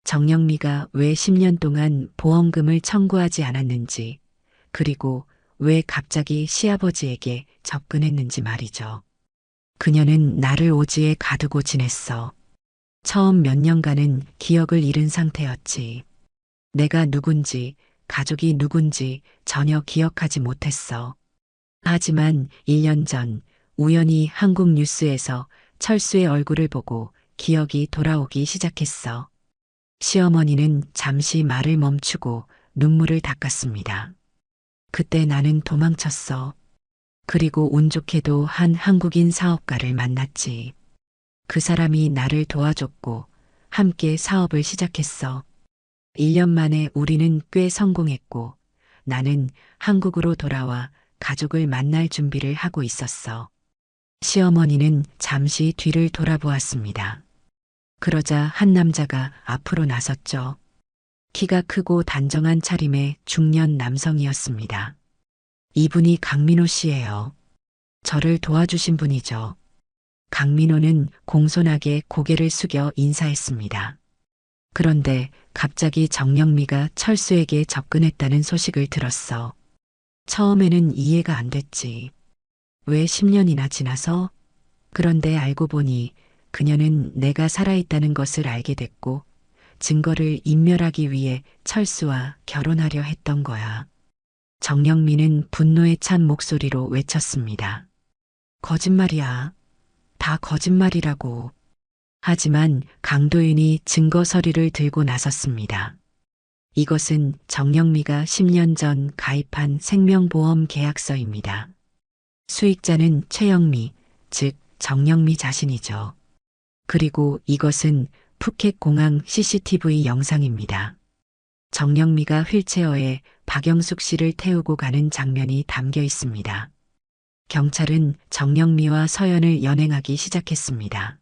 정영미가 왜 10년 동안 보험금을 청구하지 않았는지, 그리고 왜 갑자기 시아버지에게 접근했는지 말이죠. 그녀는 나를 오지에 가두고 지냈어. 처음 몇 년간은 기억을 잃은 상태였지. 내가 누군지, 가족이 누군지 전혀 기억하지 못했어. 하지만 1년 전 우연히 한국 뉴스에서 철수의 얼굴을 보고 기억이 돌아오기 시작했어. 시어머니는 잠시 말을 멈추고 눈물을 닦았습니다. 그때 나는 도망쳤어. 그리고 운 좋게도 한 한국인 사업가를 만났지. 그 사람이 나를 도와줬고 함께 사업을 시작했어. 1년 만에 우리는 꽤 성공했고 나는 한국으로 돌아와 가족을 만날 준비를 하고 있었어. 시어머니는 잠시 뒤를 돌아보았습니다. 그러자 한 남자가 앞으로 나섰죠. 키가 크고 단정한 차림의 중년 남성이었습니다. 이분이 강민호 씨예요. 저를 도와주신 분이죠. 강민호는 공손하게 고개를 숙여 인사했습니다. 그런데 갑자기 정영미가 철수에게 접근했다는 소식을 들었어. 처음에는 이해가 안 됐지. 왜 10년이나 지나서? 그런데 알고 보니 그녀는 내가 살아있다는 것을 알게 됐고 증거를 인멸하기 위해 철수와 결혼하려 했던 거야. 정영미는 분노에 찬 목소리로 외쳤습니다. 거짓말이야. 다 거짓말이라고. 하지만 강도윤이 증거 서류를 들고 나섰습니다. 이것은 정영미가 10년 전 가입한 생명보험 계약서입니다. 수익자는 최영미, 즉 정영미 자신이죠. 그리고 이것은 푸켓 공항 CCTV 영상입니다. 정영미가 휠체어에 박영숙 씨를 태우고 가는 장면이 담겨 있습니다. 경찰은 정영미와 서연을 연행하기 시작했습니다.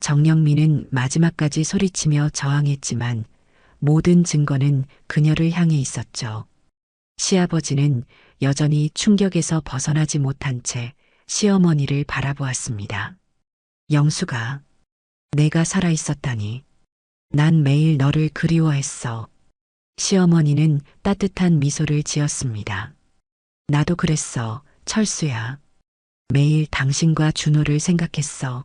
정영미는 마지막까지 소리치며 저항했지만 모든 증거는 그녀를 향해 있었죠. 시아버지는 여전히 충격에서 벗어나지 못한 채 시어머니를 바라보았습니다. 영수가, 내가 살아있었다니. 난 매일 너를 그리워했어. 시어머니는 따뜻한 미소를 지었습니다. 나도 그랬어, 철수야. 매일 당신과 준호를 생각했어.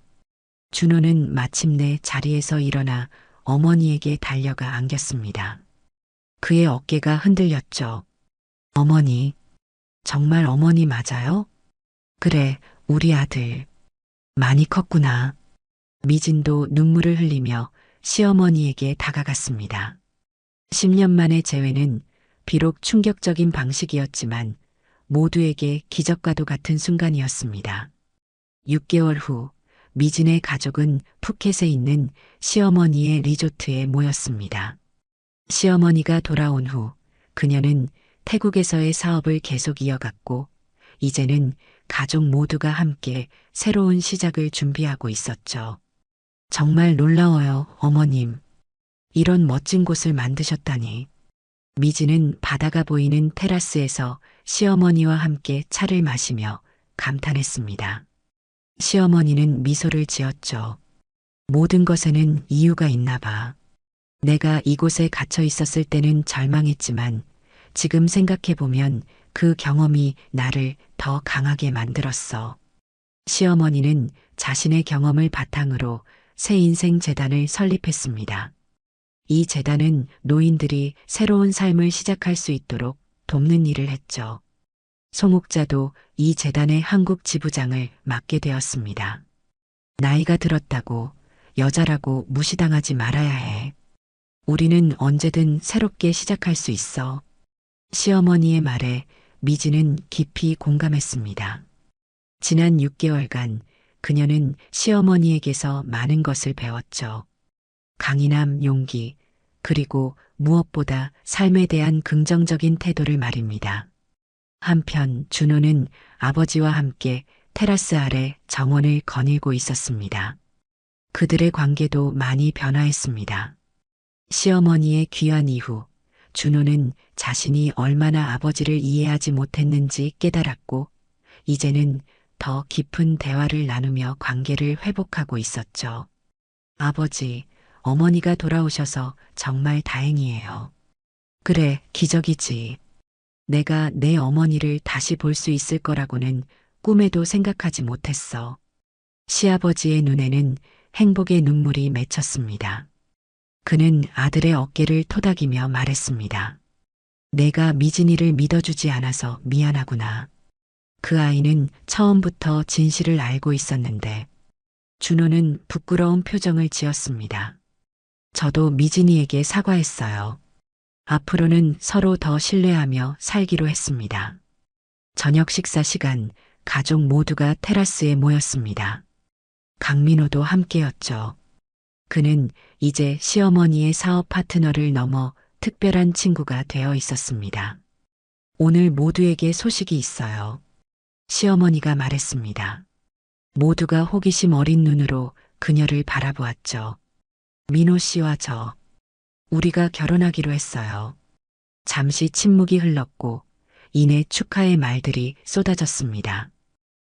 준호는 마침내 자리에서 일어나 어머니에게 달려가 안겼습니다. 그의 어깨가 흔들렸죠. 어머니, 정말 어머니 맞아요? 그래, 우리 아들. 많이 컸구나. 미진도 눈물을 흘리며 시어머니에게 다가갔습니다. 10년 만의 재회는 비록 충격적인 방식이었지만 모두에게 기적과도 같은 순간이었습니다. 6개월 후 미진의 가족은 푸켓에 있는 시어머니의 리조트에 모였습니다. 시어머니가 돌아온 후 그녀는 태국에서의 사업을 계속 이어갔고 이제는 가족 모두가 함께 새로운 시작을 준비하고 있었죠. 정말 놀라워요, 어머님. 이런 멋진 곳을 만드셨다니. 미지는 바다가 보이는 테라스에서 시어머니와 함께 차를 마시며 감탄했습니다. 시어머니는 미소를 지었죠. 모든 것에는 이유가 있나 봐. 내가 이곳에 갇혀 있었을 때는 절망했지만 지금 생각해보면 그 경험이 나를 더 강하게 만들었어. 시어머니는 자신의 경험을 바탕으로 새 인생 재단을 설립했습니다. 이 재단은 노인들이 새로운 삶을 시작할 수 있도록 돕는 일을 했죠. 송옥자도 이 재단의 한국 지부장을 맡게 되었습니다. 나이가 들었다고 여자라고 무시당하지 말아야 해. 우리는 언제든 새롭게 시작할 수 있어. 시어머니의 말에 미지는 깊이 공감했습니다. 지난 6개월간 그녀는 시어머니에게서 많은 것을 배웠죠. 강인함, 용기, 그리고 무엇보다 삶에 대한 긍정적인 태도를 말입니다. 한편 준호는 아버지와 함께 테라스 아래 정원을 거닐고 있었습니다. 그들의 관계도 많이 변화했습니다. 시어머니의 귀환 이후 준호는 자신이 얼마나 아버지를 이해하지 못했는지 깨달았고 이제는 더 깊은 대화를 나누며 관계를 회복하고 있었죠. 아버지, 어머니가 돌아오셔서 정말 다행이에요. 그래, 기적이지. 내가 내 어머니를 다시 볼 수 있을 거라고는 꿈에도 생각하지 못했어. 시아버지의 눈에는 행복의 눈물이 맺혔습니다. 그는 아들의 어깨를 토닥이며 말했습니다. 내가 미진이를 믿어주지 않아서 미안하구나. 그 아이는 처음부터 진실을 알고 있었는데 준호는 부끄러운 표정을 지었습니다. 저도 미진이에게 사과했어요. 앞으로는 서로 더 신뢰하며 살기로 했습니다. 저녁 식사 시간 가족 모두가 테라스에 모였습니다. 강민호도 함께였죠. 그는 이제 시어머니의 사업 파트너를 넘어 특별한 친구가 되어 있었습니다. 오늘 모두에게 소식이 있어요. 시어머니가 말했습니다. 모두가 호기심 어린 눈으로 그녀를 바라보았죠. 민호 씨와 저, 우리가 결혼하기로 했어요. 잠시 침묵이 흘렀고 이내 축하의 말들이 쏟아졌습니다.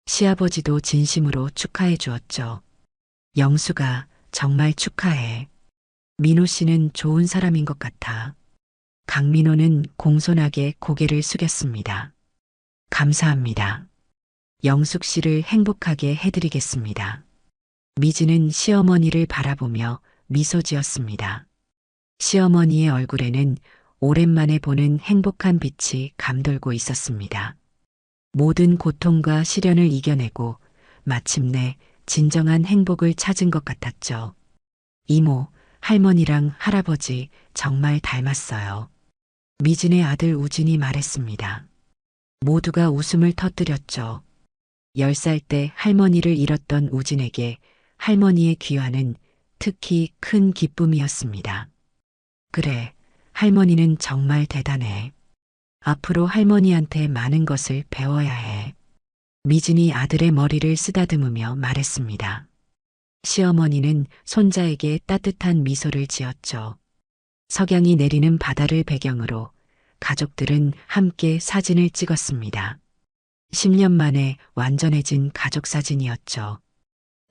시아버지도 진심으로 축하해 주었죠. 영수가 정말 축하해. 민호 씨는 좋은 사람인 것 같아. 강민호는 공손하게 고개를 숙였습니다. 감사합니다. 영숙 씨를 행복하게 해드리겠습니다. 미지는 시어머니를 바라보며 미소 지었습니다. 시어머니의 얼굴에는 오랜만에 보는 행복한 빛이 감돌고 있었습니다. 모든 고통과 시련을 이겨내고 마침내 진정한 행복을 찾은 것 같았죠. 이모, 할머니랑 할아버지 정말 닮았어요. 미진의 아들 우진이 말했습니다. 모두가 웃음을 터뜨렸죠. 10살 때 할머니를 잃었던 우진에게 할머니의 귀환은 특히 큰 기쁨이었습니다. 그래, 할머니는 정말 대단해. 앞으로 할머니한테 많은 것을 배워야 해. 미진이 아들의 머리를 쓰다듬으며 말했습니다. 시어머니는 손자에게 따뜻한 미소를 지었죠. 석양이 내리는 바다를 배경으로 가족들은 함께 사진을 찍었습니다. 10년 만에 완전해진 가족 사진이었죠.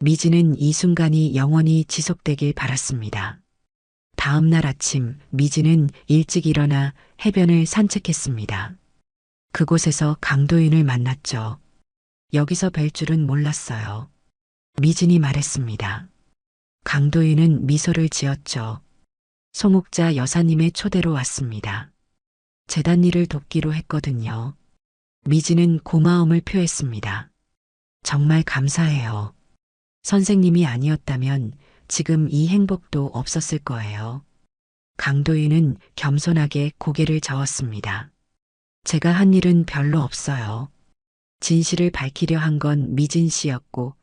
미지는 이 순간이 영원히 지속되길 바랐습니다. 다음 날 아침 미지는 일찍 일어나 해변을 산책했습니다. 그곳에서 강도윤을 만났죠. 여기서 뵐 줄은 몰랐어요. 미진이 말했습니다. 강도윤은 미소를 지었죠. 송옥자 여사님의 초대로 왔습니다. 재단 일을 돕기로 했거든요. 미지는 고마움을 표했습니다. 정말 감사해요. 선생님이 아니었다면 지금 이 행복도 없었을 거예요. 강도인은 겸손하게 고개를 저었습니다. 제가 한 일은 별로 없어요. 진실을 밝히려 한 건 미진 씨였고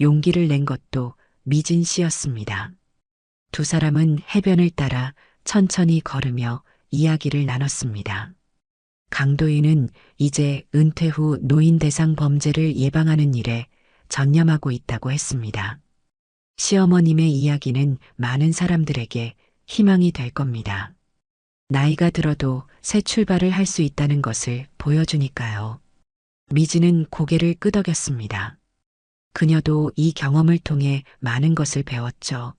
용기를 낸 것도 미진 씨였습니다. 두 사람은 해변을 따라 천천히 걸으며 이야기를 나눴습니다. 강도인은 이제 은퇴 후 노인 대상 범죄를 예방하는 일에 전념하고 있다고 했습니다. 시어머님의 이야기는 많은 사람들에게 희망이 될 겁니다. 나이가 들어도 새 출발을 할 수 있다는 것을 보여주니까요. 미지는 고개를 끄덕였습니다. 그녀도 이 경험을 통해 많은 것을 배웠죠.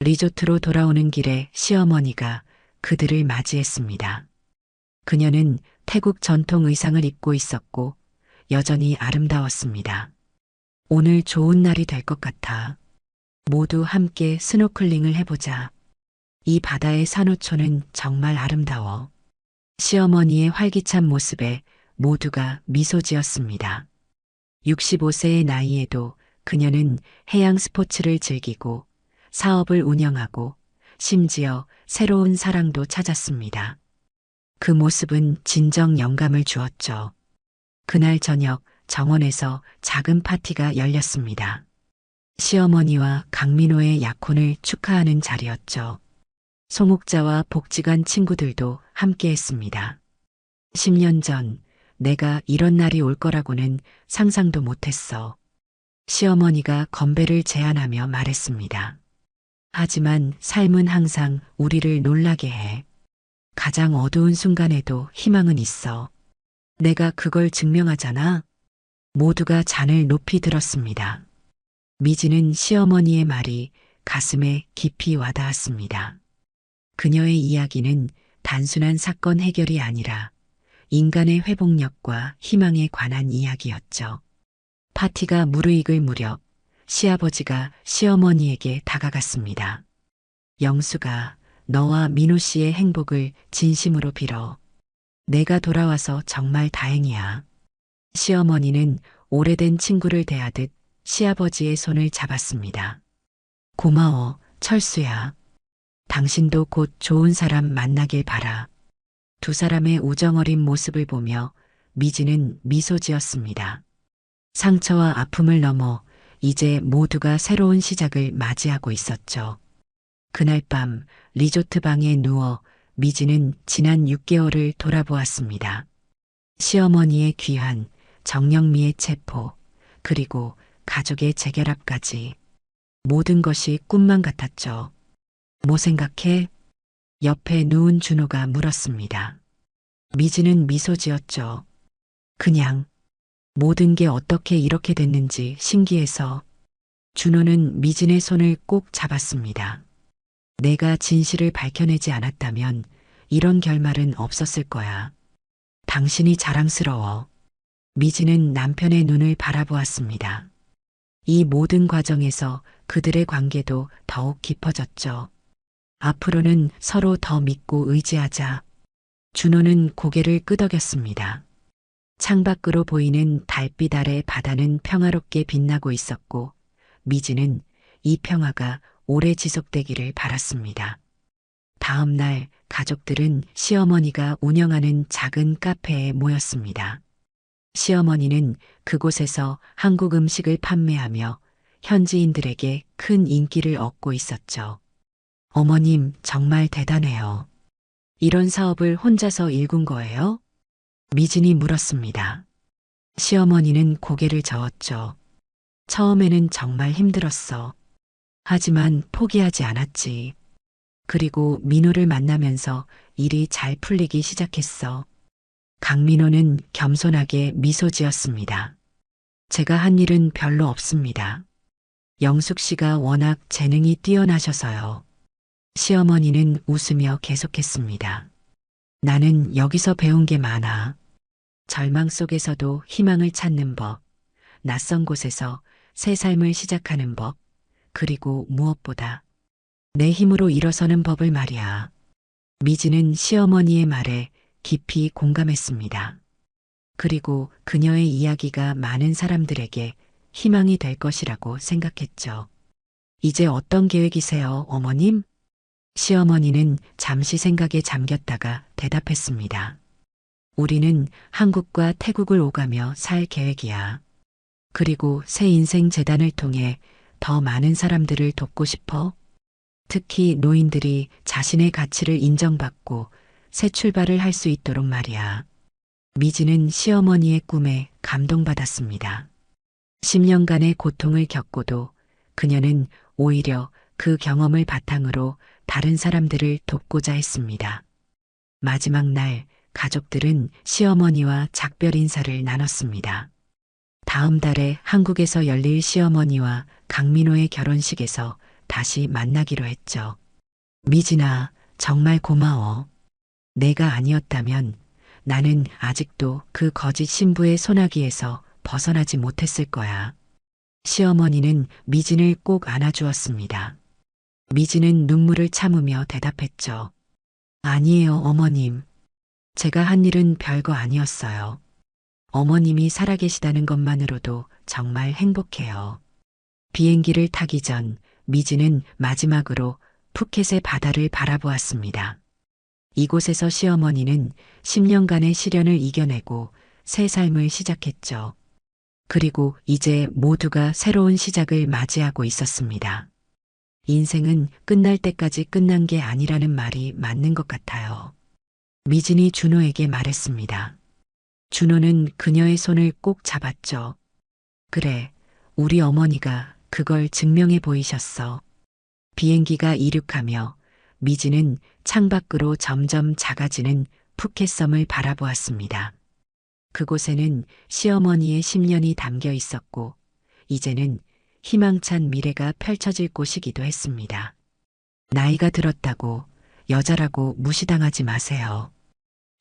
리조트로 돌아오는 길에 시어머니가 그들을 맞이했습니다. 그녀는 태국 전통 의상을 입고 있었고 여전히 아름다웠습니다. 오늘 좋은 날이 될 것 같아. 모두 함께 스노클링을 해보자. 이 바다의 산호초는 정말 아름다워. 시어머니의 활기찬 모습에 모두가 미소 지었습니다. 65세의 나이에도 그녀는 해양 스포츠를 즐기고 사업을 운영하고 심지어 새로운 사랑도 찾았습니다. 그 모습은 진정 영감을 주었죠. 그날 저녁 정원에서 작은 파티가 열렸습니다. 시어머니와 강민호의 약혼을 축하하는 자리였죠. 송옥자와 복지관 친구들도 함께했습니다. 10년 전 내가 이런 날이 올 거라고는 상상도 못했어. 시어머니가 건배를 제안하며 말했습니다. 하지만 삶은 항상 우리를 놀라게 해. 가장 어두운 순간에도 희망은 있어. 내가 그걸 증명하잖아. 모두가 잔을 높이 들었습니다. 미지는 시어머니의 말이 가슴에 깊이 와닿았습니다. 그녀의 이야기는 단순한 사건 해결이 아니라 인간의 회복력과 희망에 관한 이야기였죠. 파티가 무르익을 무렵 시아버지가 시어머니에게 다가갔습니다. 영수가 너와 민호 씨의 행복을 진심으로 빌어. 내가 돌아와서 정말 다행이야. 시어머니는 오래된 친구를 대하듯 시아버지의 손을 잡았습니다. 고마워, 철수야. 당신도 곧 좋은 사람 만나길 바라. 두 사람의 우정어린 모습을 보며 미지는 미소 지었습니다. 상처와 아픔을 넘어 이제 모두가 새로운 시작을 맞이하고 있었죠. 그날 밤 리조트 방에 누워 미지는 지난 6개월을 돌아보았습니다. 시어머니의 귀환, 정영미의 체포, 그리고 가족의 재결합까지 모든 것이 꿈만 같았죠. 뭐 생각해? 옆에 누운 준호가 물었습니다. 미지는 미소 지었죠. 그냥 모든 게 어떻게 이렇게 됐는지 신기해서. 준호는 미진의 손을 꼭 잡았습니다. 내가 진실을 밝혀내지 않았다면 이런 결말은 없었을 거야. 당신이 자랑스러워. 미진은 남편의 눈을 바라보았습니다. 이 모든 과정에서 그들의 관계도 더욱 깊어졌죠. 앞으로는 서로 더 믿고 의지하자. 준호는 고개를 끄덕였습니다. 창밖으로 보이는 달빛 아래 바다는 평화롭게 빛나고 있었고 미지는 이 평화가 오래 지속되기를 바랐습니다. 다음 날 가족들은 시어머니가 운영하는 작은 카페에 모였습니다. 시어머니는 그곳에서 한국 음식을 판매하며 현지인들에게 큰 인기를 얻고 있었죠. 어머님 정말 대단해요. 이런 사업을 혼자서 일군 거예요? 미진이 물었습니다. 시어머니는 고개를 저었죠. 처음에는 정말 힘들었어. 하지만 포기하지 않았지. 그리고 민호를 만나면서 일이 잘 풀리기 시작했어. 강민호는 겸손하게 미소 지었습니다. 제가 한 일은 별로 없습니다. 영숙 씨가 워낙 재능이 뛰어나셔서요. 시어머니는 웃으며 계속했습니다. 나는 여기서 배운 게 많아. 절망 속에서도 희망을 찾는 법, 낯선 곳에서 새 삶을 시작하는 법, 그리고 무엇보다 내 힘으로 일어서는 법을 말이야. 미지는 시어머니의 말에 깊이 공감했습니다. 그리고 그녀의 이야기가 많은 사람들에게 희망이 될 것이라고 생각했죠. 이제 어떤 계획이세요, 어머님? 시어머니는 잠시 생각에 잠겼다가 대답했습니다. 우리는 한국과 태국을 오가며 살 계획이야. 그리고 새 인생 재단을 통해 더 많은 사람들을 돕고 싶어. 특히 노인들이 자신의 가치를 인정받고 새 출발을 할 수 있도록 말이야. 미지는 시어머니의 꿈에 감동받았습니다. 10년간의 고통을 겪고도 그녀는 오히려 그 경험을 바탕으로 다른 사람들을 돕고자 했습니다. 마지막 날 가족들은 시어머니와 작별 인사를 나눴습니다. 다음 달에 한국에서 열릴 시어머니와 강민호의 결혼식에서 다시 만나기로 했죠. 미진아, 정말 고마워. 내가 아니었다면 나는 아직도 그 거짓 신부의 소나기에서 벗어나지 못했을 거야. 시어머니는 미진을 꼭 안아주었습니다. 미진은 눈물을 참으며 대답했죠. 아니에요, 어머님. 제가 한 일은 별거 아니었어요. 어머님이 살아계시다는 것만으로도 정말 행복해요. 비행기를 타기 전 미진은 마지막으로 푸켓의 바다를 바라보았습니다. 이곳에서 시어머니는 10년간의 시련을 이겨내고 새 삶을 시작했죠. 그리고 이제 모두가 새로운 시작을 맞이하고 있었습니다. 인생은 끝날 때까지 끝난 게 아니라는 말이 맞는 것 같아요. 미진이 준호에게 말했습니다. 준호는 그녀의 손을 꼭 잡았죠. 그래, 우리 어머니가 그걸 증명해 보이셨어. 비행기가 이륙하며 미진은 창밖으로 점점 작아지는 푸켓섬을 바라보았습니다. 그곳에는 시어머니의 10년이 담겨 있었고, 이제는 희망찬 미래가 펼쳐질 곳이기도 했습니다. 나이가 들었다고 여자라고 무시당하지 마세요.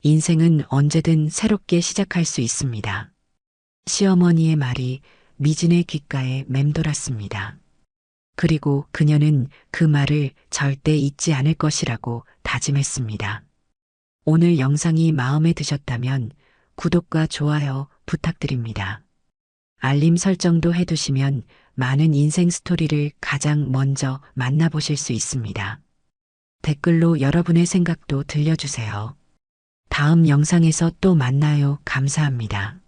인생은 언제든 새롭게 시작할 수 있습니다. 시어머니의 말이 미진의 귓가에 맴돌았습니다. 그리고 그녀는 그 말을 절대 잊지 않을 것이라고 다짐했습니다. 오늘 영상이 마음에 드셨다면 구독과 좋아요 부탁드립니다. 알림 설정도 해두시면 많은 인생 스토리를 가장 먼저 만나보실 수 있습니다. 댓글로 여러분의 생각도 들려주세요. 다음 영상에서 또 만나요. 감사합니다.